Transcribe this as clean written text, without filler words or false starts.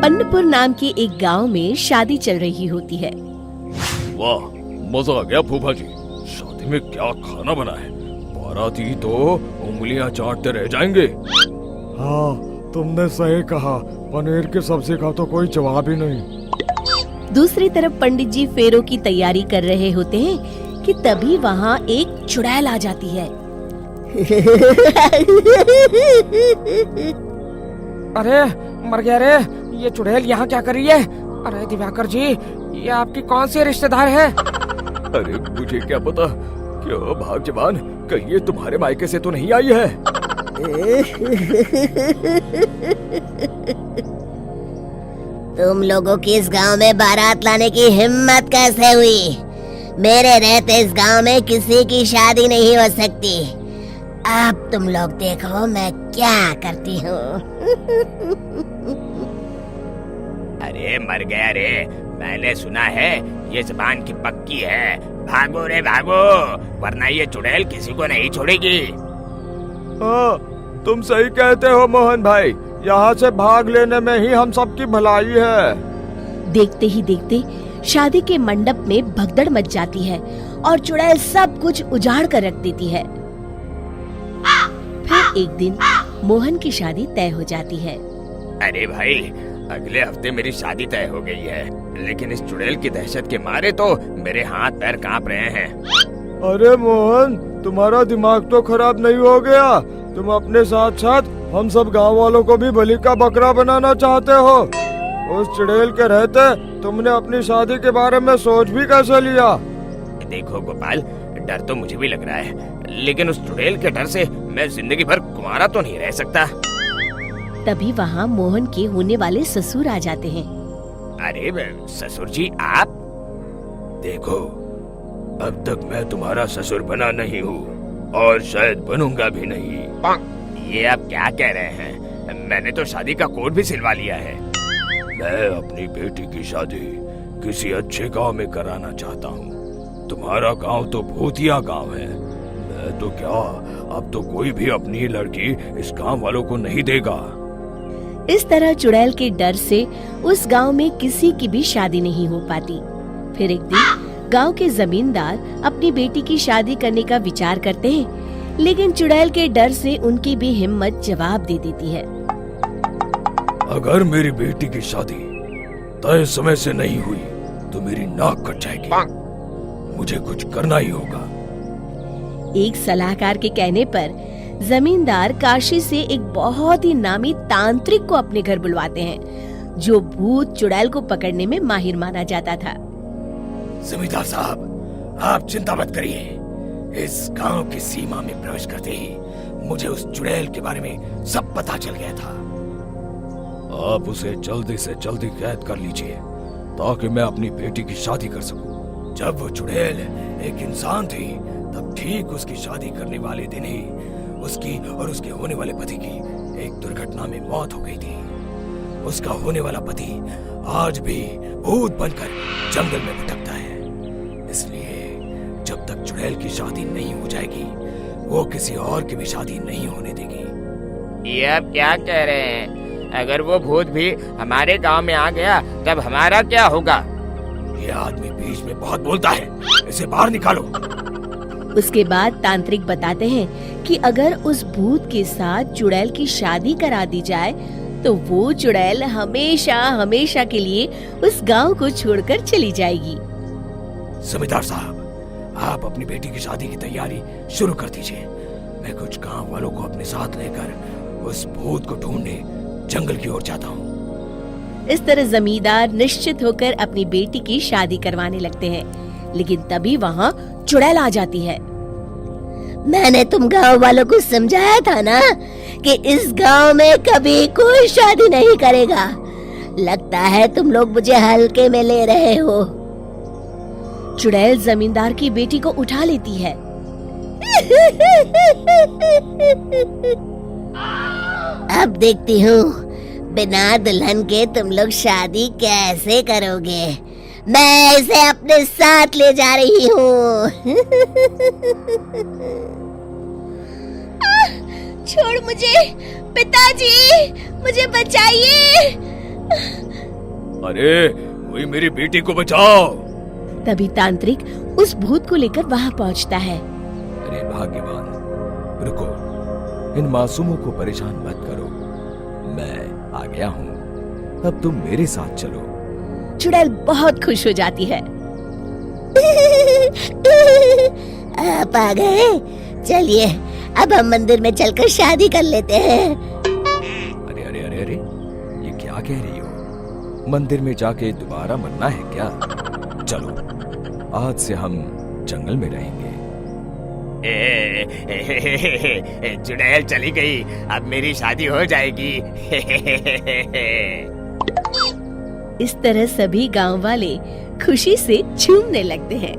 अन्नपुर नाम के एक गांव में शादी चल रही होती है। वाह, मजा आ गया फूफा जी। शादी में क्या खाना बना है? बाराती तो उंगलियां चाटते रह जाएंगे। हाँ, तुमने सही कहा। पनीर की सब्जी का तो कोई जवाब ही नहीं। दूसरी तरफ पंडित जी फेरों की तैयारी कर रहे होते हैं कि तभी वहाँ एक चुड़ैल आ जाती है। अरे मर गया रे, ये चुड़ैल यहाँ क्या कर रही है? अरे दिवाकर जी, ये आपकी कौन सी रिश्तेदार है? अरे मुझे क्या पता। क्यों भाग्यवान, कहीं ये तुम्हारे मायके से तो नहीं आई है? तुम लोगों की इस गांव में बारात लाने की हिम्मत कैसे हुई? मेरे रहते इस गांव में किसी की शादी नहीं हो सकती। अब तुम लोग देखो मैं क्या करती हूँ। अरे मर गया रे, मैंने सुना है ये जबान की पक्की है। भागो रे भागो, वरना ये चुड़ैल किसी को नहीं छोड़ेगी। हाँ, तुम सही कहते हो मोहन भाई। यहाँ से भाग लेने में ही हम सबकी भलाई है। देखते ही देखते शादी के मंडप में भगदड़ मच जाती है और चुड़ैल सब कुछ उजाड़ कर रख देती है। फिर एक दिन मोहन की शादी तय हो जाती है। अरे भाई, अगले हफ्ते मेरी शादी तय हो गई है, लेकिन इस चुड़ैल की दहशत के मारे तो मेरे हाथ पैर कांप रहे हैं। अरे मोहन, तुम्हारा दिमाग तो खराब नहीं हो गया? तुम अपने साथ साथ हम सब गांव वालों को भी बलि का बकरा बनाना चाहते हो? उस चुड़ैल के रहते तुमने अपनी शादी के बारे में सोच भी कैसे लिया? देखो गोपाल, डर तो मुझे भी लग रहा है, लेकिन उस चुड़ैल के डर से मैं जिंदगी भर कुंवारा तो नहीं रह सकता। तभी वहाँ मोहन के होने वाले ससुर आ जाते हैं। अरे ससुर जी आप? देखो, अब तक मैं तुम्हारा ससुर बना नहीं हूँ और शायद बनूंगा भी नहीं। ये आप क्या कह रहे हैं? मैंने तो शादी का कोड भी सिलवा लिया है। मैं अपनी बेटी की शादी किसी अच्छे गांव में कराना चाहता हूँ। तुम्हारा गांव तो भूतिया गांव है। मैं तो क्या, अब तो कोई भी अपनी लड़की इस गांव वालों को नहीं देगा। इस तरह चुड़ैल के डर से उस गांव में किसी की भी शादी नहीं हो पाती। फिर एक दिन गांव के जमींदार अपनी बेटी की शादी करने का विचार करते हैं, लेकिन चुड़ैल के डर से उनकी भी हिम्मत जवाब दे देती है। अगर मेरी बेटी की शादी तय समय से नहीं हुई तो मेरी नाक कट जाएगी। मुझे कुछ करना ही होगा। एक सलाहकार के कहने पर जमींदार काशी से एक बहुत ही नामी तांत्रिक को अपने घर बुलवाते हैं, जो भूत चुड़ैल को पकड़ने में माहिर माना जाता था। जमींदार साहब, आप चिंता मत करिए। इस गांव की सीमा में प्रवेश करते ही मुझे उस चुड़ैल के बारे में सब पता चल गया था। आप उसे जल्दी से जल्दी कैद कर लीजिए ताकि मैं अपनी बेटी की शादी कर सकूं। जब वो चुड़ैल एक इंसान थी, तब ठीक उसकी शादी करने वाले दिन ही उसकी और उसके होने वाले पति की एक दुर्घटना में मौत हो गई थी। उसका होने वाला पति आज भी भूत बनकर जंगल में भटकता है। इसलिए जब तक चुड़ैल की शादी नहीं हो जाएगी, वो किसी और की भी शादी नहीं होने देगी। ये आप क्या कह रहे हैं? अगर वो भूत भी हमारे गांव में आ गया, तब हमारा क्या होगा? ये आदमी बीच में बहुत बोलता है, इसे बाहर निकालो। उसके बाद तांत्रिक बताते हैं कि अगर उस भूत के साथ चुड़ैल की शादी करा दी जाए तो वो चुड़ैल हमेशा हमेशा के लिए उस गांव को छोड़कर चली जाएगी। जमींदार साहब, आप अपनी बेटी की शादी की तैयारी शुरू कर दीजिए। मैं कुछ गांव वालों को अपने साथ लेकर उस भूत को ढूंढने जंगल की ओर जाता हूँ। इस तरह जमींदार निश्चित होकर अपनी बेटी की शादी करवाने लगते हैं, लेकिन तभी वहाँ चुड़ैल आ जाती है। मैंने तुम गांव वालों को समझाया था ना कि इस गांव में कभी कोई शादी नहीं करेगा। लगता है तुम लोग मुझे हल्के में ले रहे हो। चुड़ैल जमींदार की बेटी को उठा लेती है। अब देखती हूँ बिना दुल्हन के तुम लोग शादी कैसे करोगे। मैं इसे अपने साथ ले जा रही हूँ। छोड़ मुझे, पिताजी, मुझे बचाइए। अरे कोई मेरी बेटी को बचाओ। तभी तांत्रिक उस भूत को लेकर वहाँ पहुँचता है। अरे भाग्यवान, रुको, इन मासूमों को परेशान मत करो, मैं आ गया हूँ, अब तुम मेरे साथ चलो। चुड़ैल बहुत खुश हो जाती है। आप आ गए, चलिए अब हम मंदिर में चलकर शादी कर लेते हैं। अरे अरे अरे अरे, ये क्या कह रही हो? मंदिर में जाके दोबारा मरना है क्या? चलो, आज से हम जंगल में रहेंगे। चुड़ैल चली गई, अब मेरी शादी हो जाएगी। इस तरह सभी गांव वाले खुशी से झूमने लगते हैं।